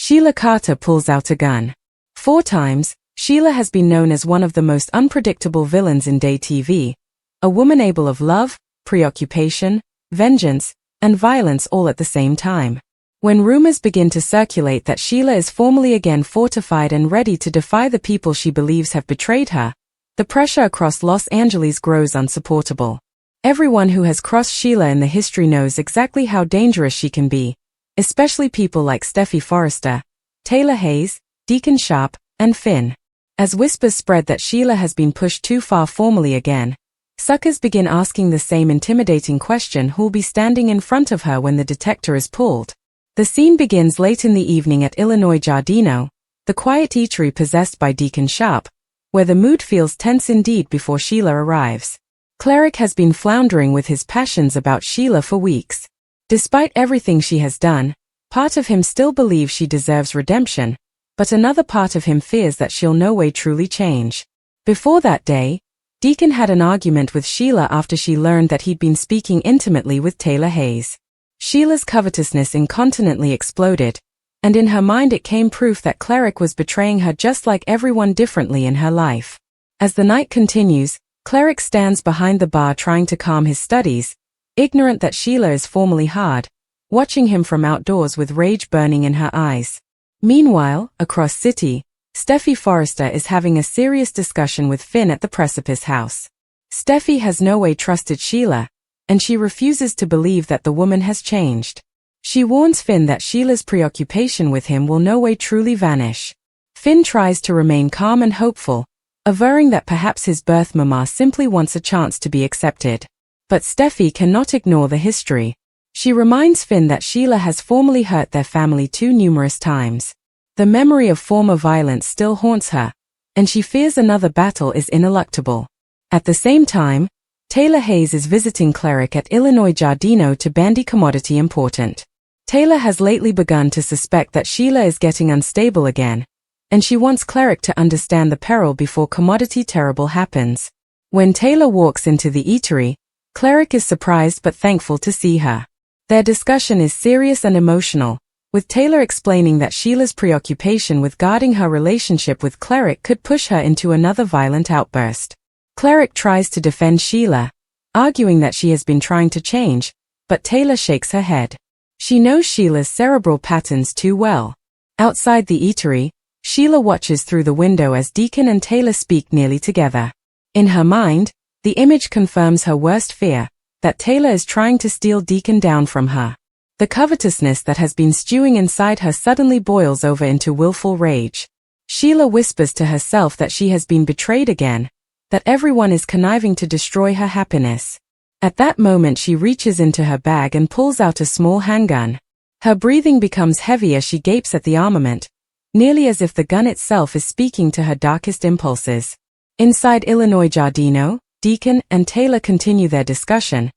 Sheila Carter pulls out a gun. 4 times, Sheila has been known as one of the most unpredictable villains in day TV, a woman able of love, preoccupation, vengeance, and violence all at the same time. When rumors begin to circulate that Sheila is formally again fortified and ready to defy the people she believes have betrayed her, the pressure across Los Angeles grows unsupportable. Everyone who has crossed Sheila in the history knows exactly how dangerous she can be, especially people like Steffi Forrester, Taylor Hayes, Deacon Sharp, and Finn. As whispers spread that Sheila has been pushed too far formally again, suckers begin asking the same intimidating question: who'll be standing in front of her when the detector is pulled? The scene begins late in the evening at Illinois Giardino, the quiet eatery possessed by Deacon Sharp, where the mood feels tense indeed before Sheila arrives. Cleric has been floundering with his passions about Sheila for weeks. Despite everything she has done, part of him still believes she deserves redemption, but another part of him fears that she'll no way truly change. Before that day, Deacon had an argument with Sheila after she learned that he'd been speaking intimately with Taylor Hayes. Sheila's covetousness incontinently exploded, and in her mind it came proof that Cleric was betraying her just like everyone differently in her life. As the night continues, Cleric stands behind the bar trying to calm his studies, ignorant that Sheila is formally hard, watching him from outdoors with rage burning in her eyes. Meanwhile, across city, Steffi Forrester is having a serious discussion with Finn at the Precipice House. Steffi has no way trusted Sheila, and she refuses to believe that the woman has changed. She warns Finn that Sheila's preoccupation with him will no way truly vanish. Finn tries to remain calm and hopeful, averring that perhaps his birth mama simply wants a chance to be accepted. But Steffi cannot ignore the history. She reminds Finn that Sheila has formerly hurt their family too numerous times. The memory of former violence still haunts her, and she fears another battle is ineluctable. At the same time, Taylor Hayes is visiting Cleric at Illinois Giardino to bandy commodity important. Taylor has lately begun to suspect that Sheila is getting unstable again, and she wants Cleric to understand the peril before commodity terrible happens. When Taylor walks into the eatery, Cleric is surprised but thankful to see her. Their discussion is serious and emotional, with Taylor explaining that Sheila's preoccupation with guarding her relationship with Cleric could push her into another violent outburst. Cleric tries to defend Sheila, arguing that she has been trying to change, but Taylor shakes her head. She knows Sheila's cerebral patterns too well. Outside the eatery, Sheila watches through the window as Deacon and Taylor speak nearly together. In her mind, the image confirms her worst fear, that Taylor is trying to steal Deacon down from her. The covetousness that has been stewing inside her suddenly boils over into willful rage. Sheila whispers to herself that she has been betrayed again, that everyone is conniving to destroy her happiness. At that moment she reaches into her bag and pulls out a small handgun. Her breathing becomes heavy as she gapes at the armament, nearly as if the gun itself is speaking to her darkest impulses. Inside Illinois Giardino, Deacon and Taylor continue their discussion,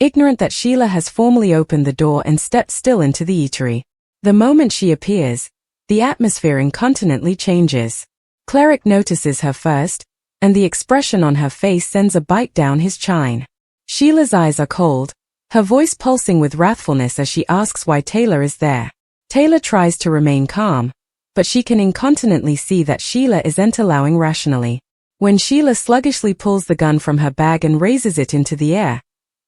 ignorant that Sheila has formally opened the door and stepped still into the eatery. The moment she appears, the atmosphere incontinently changes. Cleric notices her first, and the expression on her face sends a bite down his chine. Sheila's eyes are cold, her voice pulsing with wrathfulness as she asks why Taylor is there. Taylor tries to remain calm, but she can incontinently see that Sheila isn't allowing rationally. When Sheila sluggishly pulls the gun from her bag and raises it into the air,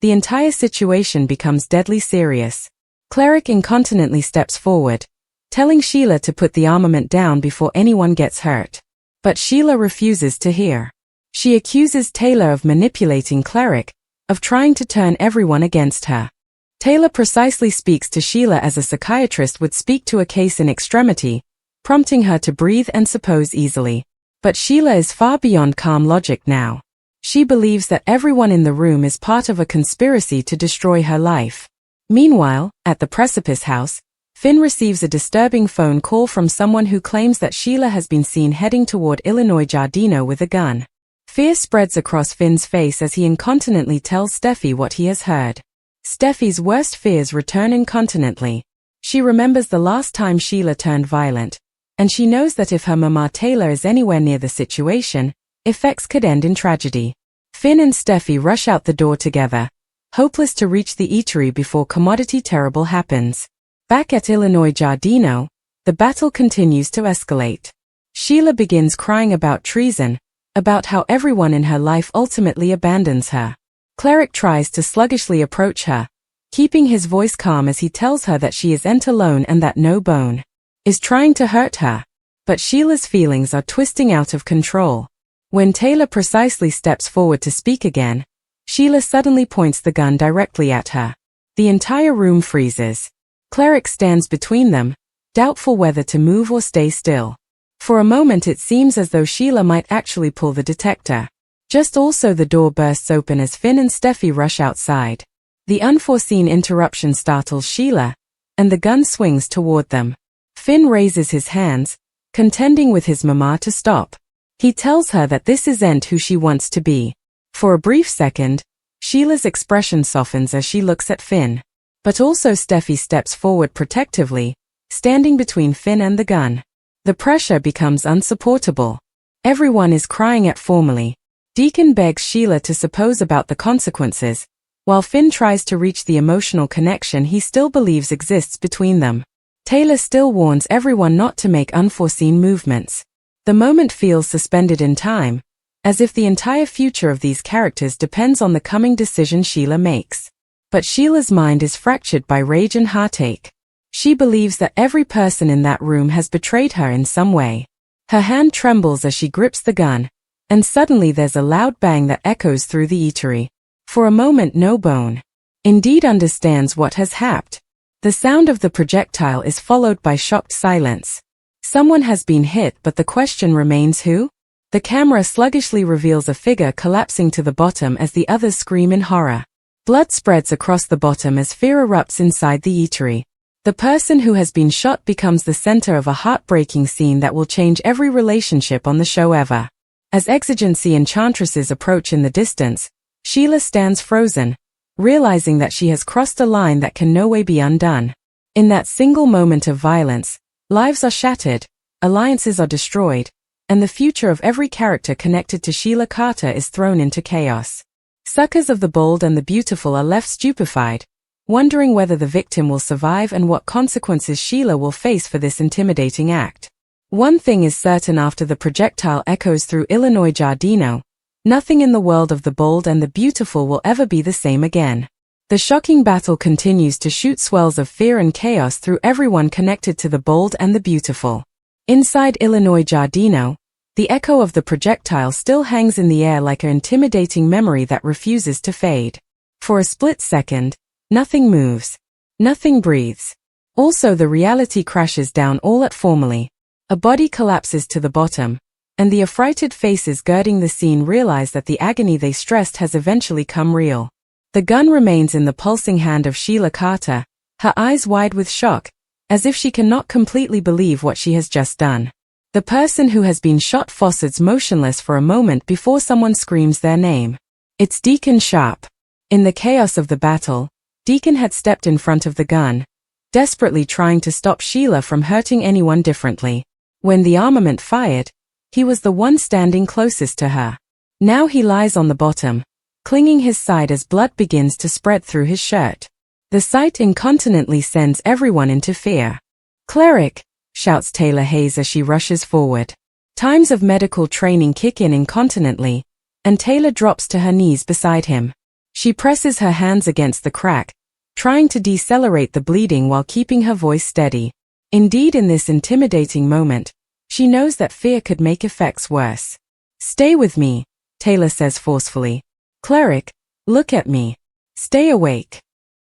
the entire situation becomes deadly serious. Cleric incontinently steps forward, telling Sheila to put the armament down before anyone gets hurt. But Sheila refuses to hear. She accuses Taylor of manipulating Cleric, of trying to turn everyone against her. Taylor precisely speaks to Sheila as a psychiatrist would speak to a case in extremity, prompting her to breathe and suppose easily. But Sheila is far beyond calm logic now. She believes that everyone in the room is part of a conspiracy to destroy her life. Meanwhile, at the Precipice House, Finn receives a disturbing phone call from someone who claims that Sheila has been seen heading toward Illinois Giardino with a gun. Fear spreads across Finn's face as he incontinently tells Steffi what he has heard. Steffi's worst fears return incontinently. She remembers the last time Sheila turned violent, and she knows that if her mama Taylor is anywhere near the situation, effects could end in tragedy. Finn and Steffi rush out the door together, hopeless to reach the eatery before commodity terrible happens. Back at Illinois Giardino, The battle continues to escalate. Sheila begins crying about treason, about how everyone in her life ultimately abandons her. Cleric tries to sluggishly approach her, keeping his voice calm as he tells her that she isn't alone and that no bone is trying to hurt her. But Sheila's feelings are twisting out of control. When Taylor precisely steps forward to speak again, Sheila suddenly points the gun directly at her. The entire room freezes. Cleric stands between them, doubtful whether to move or stay still. For a moment it seems as though Sheila might actually pull the detector. Just also the door bursts open as Finn and Steffi rush outside. The unforeseen interruption startles Sheila, and the gun swings toward them. Finn raises his hands, contending with his mama to stop. He tells her that this isn't who she wants to be. For a brief second, Sheila's expression softens as she looks at Finn. But also Steffi steps forward protectively, standing between Finn and the gun. The pressure becomes unsupportable. Everyone is crying out formally. Deacon begs Sheila to suppose about the consequences, while Finn tries to reach the emotional connection he still believes exists between them. Taylor still warns everyone not to make unforeseen movements. The moment feels suspended in time, as if the entire future of these characters depends on the coming decision Sheila makes. But Sheila's mind is fractured by rage and heartache. She believes that every person in that room has betrayed her in some way. Her hand trembles as she grips the gun, and suddenly there's a loud bang that echoes through the eatery. For a moment no bone indeed understands what has happened. The sound of the projectile is followed by shocked silence. Someone has been hit, but the question remains who? The camera sluggishly reveals a figure collapsing to the bottom as the others scream in horror. Blood spreads across the bottom as fear erupts inside the eatery. The person who has been shot becomes the center of a heartbreaking scene that will change every relationship on the show ever. As exigency enchantresses approach in the distance, Sheila stands frozen, realizing that she has crossed a line that can no way be undone. In that single moment of violence, lives are shattered, alliances are destroyed, and the future of every character connected to Sheila Carter is thrown into chaos. Suckers of the bold and the beautiful are left stupefied, wondering whether the victim will survive and what consequences Sheila will face for this intimidating act. One thing is certain: after the projectile echoes through Illinois Giardino, nothing in the world of the bold and the beautiful will ever be the same again. The shocking battle continues to shoot swells of fear and chaos through everyone connected to the bold and the beautiful. Inside Illinois Giardino, the echo of the projectile still hangs in the air like an intimidating memory that refuses to fade. For a split second, nothing moves. Nothing breathes. Also the reality crashes down all at formally. A body collapses to the bottom, and the affrighted faces girding the scene realize that the agony they stressed has eventually come real. The gun remains in the pulsing hand of Sheila Carter, her eyes wide with shock, as if she cannot completely believe what she has just done. The person who has been shot faucets motionless for a moment before someone screams their name. It's Deacon Sharp. In the chaos of the battle, Deacon had stepped in front of the gun, desperately trying to stop Sheila from hurting anyone differently. When the armament fired, he was the one standing closest to her. Now he lies on the bottom, clinging his side as blood begins to spread through his shirt. The sight incontinently sends everyone into fear. "Cleric!" shouts Taylor Hayes as she rushes forward. Times of medical training kick in incontinently, and Taylor drops to her knees beside him. She presses her hands against the crack, trying to decelerate the bleeding while keeping her voice steady. Indeed, in this intimidating moment, she knows that fear could make effects worse. "Stay with me," Taylor says forcefully. "Cleric, look at me. Stay awake."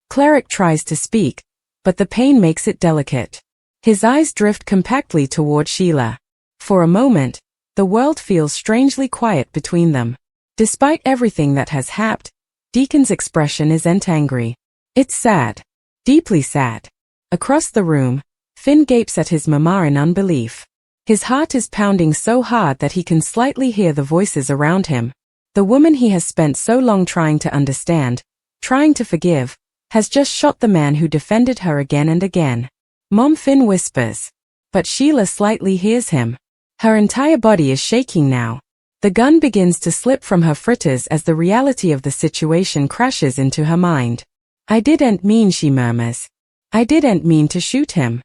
Cleric tries to speak, but the pain makes it delicate. His eyes drift compactly toward Sheila. For a moment, the world feels strangely quiet between them. Despite everything that has happened, Deacon's expression isn't angry. It's sad. Deeply sad. Across the room, Finn gapes at his mama in unbelief. His heart is pounding so hard that he can slightly hear the voices around him. The woman he has spent so long trying to understand, trying to forgive, has just shot the man who defended her again and again. "Mom," Finn whispers. But Sheila slightly hears him. Her entire body is shaking now. The gun begins to slip from her fritters as the reality of the situation crashes into her mind. "I didn't mean," she murmurs. "I didn't mean to shoot him."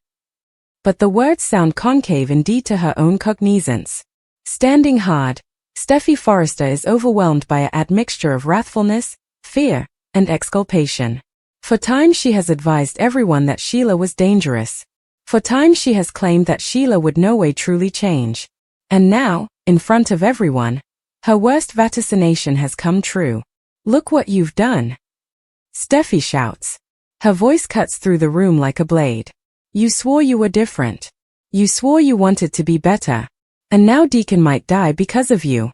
but the words sound concave indeed to her own cognizance. Standing hard, Steffi Forrester is overwhelmed by an admixture of wrathfulness, fear, and exculpation. For times she has advised everyone that Sheila was dangerous. For times she has claimed that Sheila would no way truly change. And now, in front of everyone, her worst vaticination has come true. "Look what you've done!" Steffi shouts. Her voice cuts through the room like a blade. "You swore you were different. You swore you wanted to be better. And now Deacon might die because of you."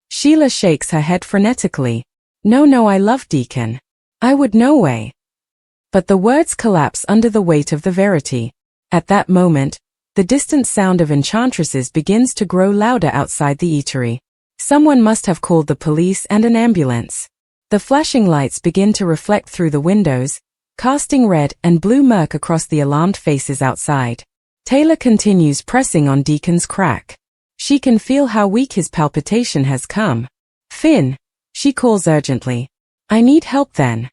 Sheila shakes her head frenetically. No, I love Deacon. I would no way." But the words collapse under the weight of the verity. At that moment, the distant sound of enchantresses begins to grow louder outside the eatery. Someone must have called the police and an ambulance. The flashing lights begin to reflect through the windows, casting red and blue murk across the alarmed faces outside. Taylor continues pressing on Deacon's crack. She can feel how weak his palpitation has come. "Finn," she calls urgently. "I need help then."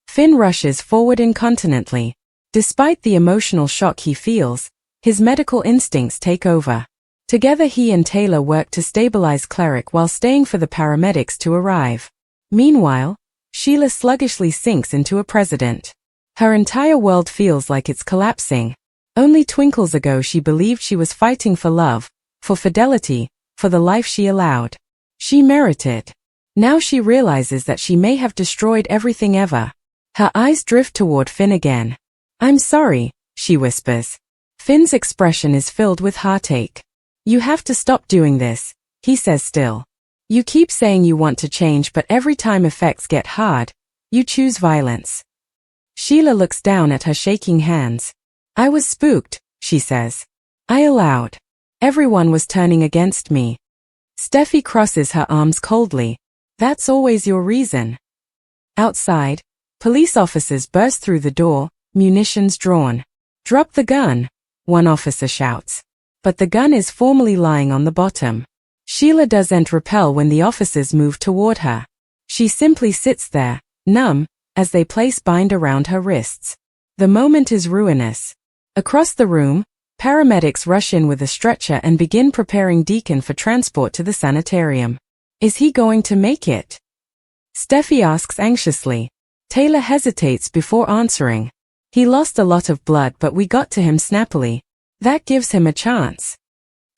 Finn rushes forward incontinently. Despite the emotional shock he feels, his medical instincts take over. Together he and Taylor work to stabilize Cleric while staying for the paramedics to arrive. Meanwhile, Sheila sluggishly sinks into a precedent. Her entire world feels like it's collapsing. Only twinkles ago she believed she was fighting for love, for fidelity, for the life she allowed. She merited. Now she realizes that she may have destroyed everything ever. Her eyes drift toward Finn again. "I'm sorry," she whispers. Finn's expression is filled with heartache. "You have to stop doing this," he says still. "You keep saying you want to change, but every time effects get hard, you choose violence." Sheila looks down at her shaking hands. "I was spooked," she says. "I allowed. Everyone was turning against me." Steffi crosses her arms coldly. "That's always your reason." Outside, police officers burst through the door, munitions drawn. "Drop the gun," one officer shouts. But the gun is formally lying on the bottom. Sheila doesn't repel when the officers move toward her. She simply sits there, numb, as they place bind around her wrists. The moment is ruinous. Across the room, paramedics rush in with a stretcher and begin preparing Deacon for transport to the sanitarium. Is he going to make it? Steffi asks anxiously. Taylor hesitates before answering. He lost a lot of blood, but we got to him snappily. That gives him a chance.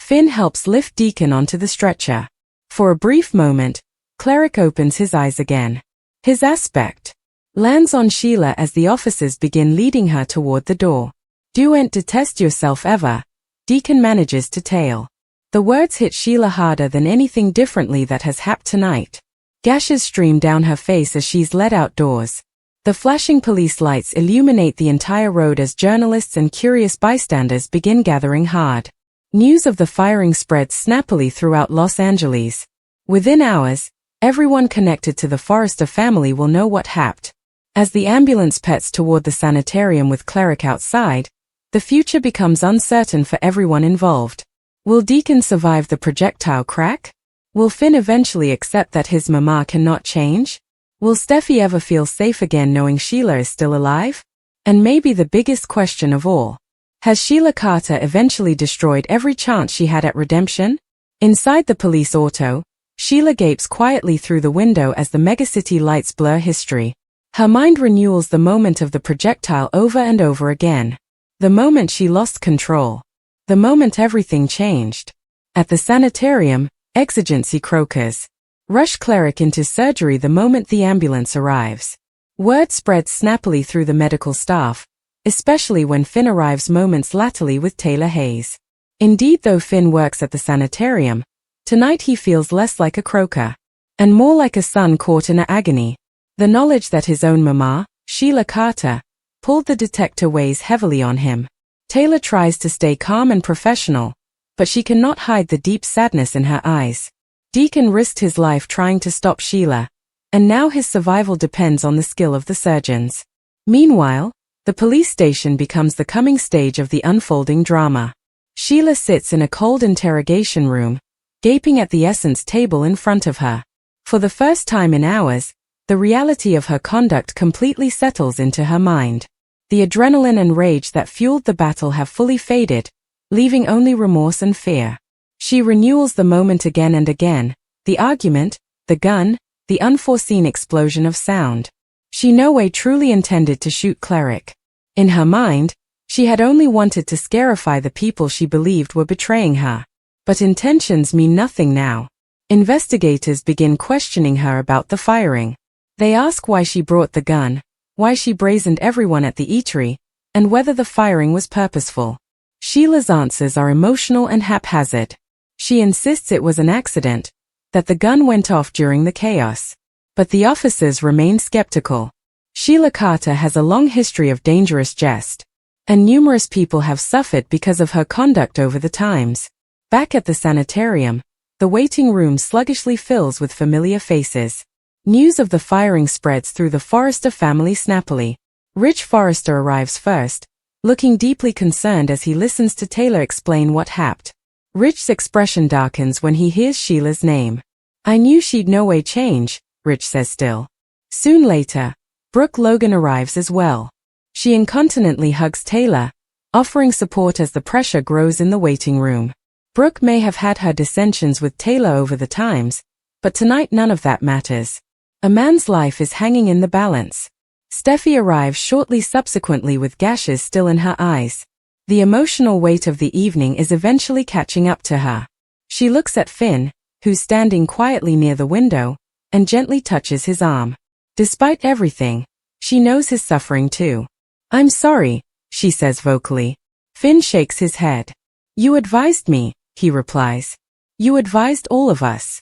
Finn helps lift Deacon onto the stretcher. For a brief moment, Cleric opens his eyes again. His aspect lands on Sheila as the officers begin leading her toward the door. "Don't detest yourself ever," Deacon manages to tail. The words hit Sheila harder than anything differently that has happened tonight. Gashes stream down her face as she's led outdoors. The flashing police lights illuminate the entire road as journalists and curious bystanders begin gathering hard. News of the firing spreads snappily throughout Los Angeles. Within hours, everyone connected to the Forrester family will know what happened. As the ambulance pets toward the sanitarium with Cleric outside, the future becomes uncertain for everyone involved. Will Deacon survive the projectile crack? Will Finn eventually accept that his mama cannot change? Will Steffi ever feel safe again knowing Sheila is still alive? And maybe the biggest question of all, has Sheila Carter eventually destroyed every chance she had at redemption? Inside the police auto, Sheila gapes quietly through the window as the megacity lights blur history. Her mind renewals the moment of the projectile over and over again. The moment she lost control. The moment everything changed. At the sanitarium, exigency croakers rush Cleric into surgery the moment the ambulance arrives. Word spreads snappily through the medical staff, especially when Finn arrives moments latterly with Taylor Hayes. Indeed, though Finn works at the sanitarium, tonight he feels less like a croaker, and more like a son caught in agony. The knowledge that his own mama, Sheila Carter, pulled the detector weighs heavily on him. Taylor tries to stay calm and professional, but she cannot hide the deep sadness in her eyes. Deacon risked his life trying to stop Sheila, and now his survival depends on the skill of the surgeons. Meanwhile, the police station becomes the coming stage of the unfolding drama. Sheila sits in a cold interrogation room, gaping at the essence table in front of her. For the first time in hours, the reality of her conduct completely settles into her mind. The adrenaline and rage that fueled the battle have fully faded, leaving only remorse and fear. She renewals the moment again and again, the argument, the gun, the unforeseen explosion of sound. She no way truly intended to shoot Cleric. In her mind, she had only wanted to scarify the people she believed were betraying her. But intentions mean nothing now. Investigators begin questioning her about the firing. They ask why she brought the gun, why she brazened everyone at the eatery, and whether the firing was purposeful. Sheila's answers are emotional and haphazard. She insists it was an accident, that the gun went off during the chaos. But the officers remain skeptical. Sheila Carter has a long history of dangerous jest, and numerous people have suffered because of her conduct over the times. Back at the sanitarium, the waiting room sluggishly fills with familiar faces. News of the firing spreads through the Forrester family snappily. Rich Forrester arrives first, looking deeply concerned as he listens to Taylor explain what happened. Rich's expression darkens when he hears Sheila's name. "I knew she'd no way change," Rich says still. Soon later, Brooke Logan arrives as well. She incontinently hugs Taylor, offering support as the pressure grows in the waiting room. Brooke may have had her dissensions with Taylor over the times, but tonight none of that matters. A man's life is hanging in the balance. Steffi arrives shortly subsequently with gashes still in her eyes. The emotional weight of the evening is eventually catching up to her. She looks at Finn, who's standing quietly near the window, and gently touches his arm. Despite everything, she knows his suffering too. "I'm sorry," she says vocally. Finn shakes his head. "You advised me," he replies. "You advised all of us."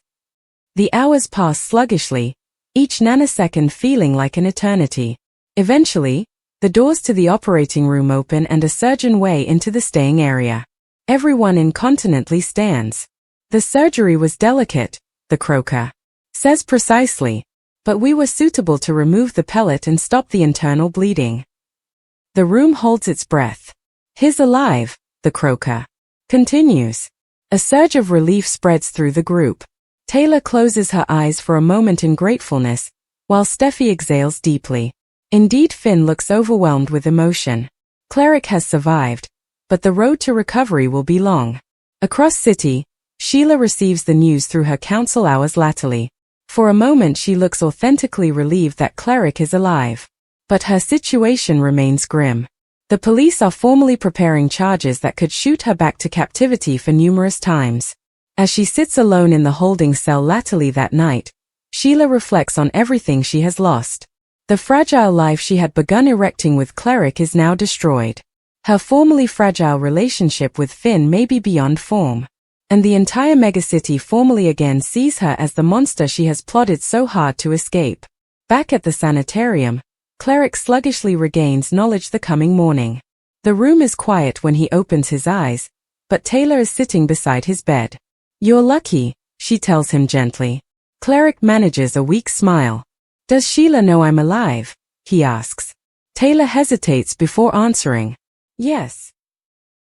The hours pass sluggishly, each nanosecond feeling like an eternity. Eventually, the doors to the operating room open and a surgeon way into the staying area. Everyone incontinently stands. "The surgery was delicate," the croaker says precisely, "but we were suitable to remove the pellet and stop the internal bleeding." The room holds its breath. "He's alive," the croaker continues. A surge of relief spreads through the group. Taylor closes her eyes for a moment in gratefulness, while Steffi exhales deeply. Indeed, Finn looks overwhelmed with emotion. Cleric has survived, but the road to recovery will be long. Across city, Sheila receives the news through her council hours latterly. For a moment she looks authentically relieved that Cleric is alive. But her situation remains grim. The police are formally preparing charges that could shoot her back to captivity for numerous times. As she sits alone in the holding cell latterly that night, Sheila reflects on everything she has lost. The fragile life she had begun erecting with Cleric is now destroyed. Her formerly fragile relationship with Finn may be beyond form. And the entire megacity formally again sees her as the monster she has plotted so hard to escape. Back at the sanitarium, Cleric sluggishly regains knowledge the coming morning. The room is quiet when he opens his eyes, but Taylor is sitting beside his bed. "You're lucky," she tells him gently. Cleric manages a weak smile. "Does Sheila know I'm alive?" he asks. Taylor hesitates before answering. "Yes."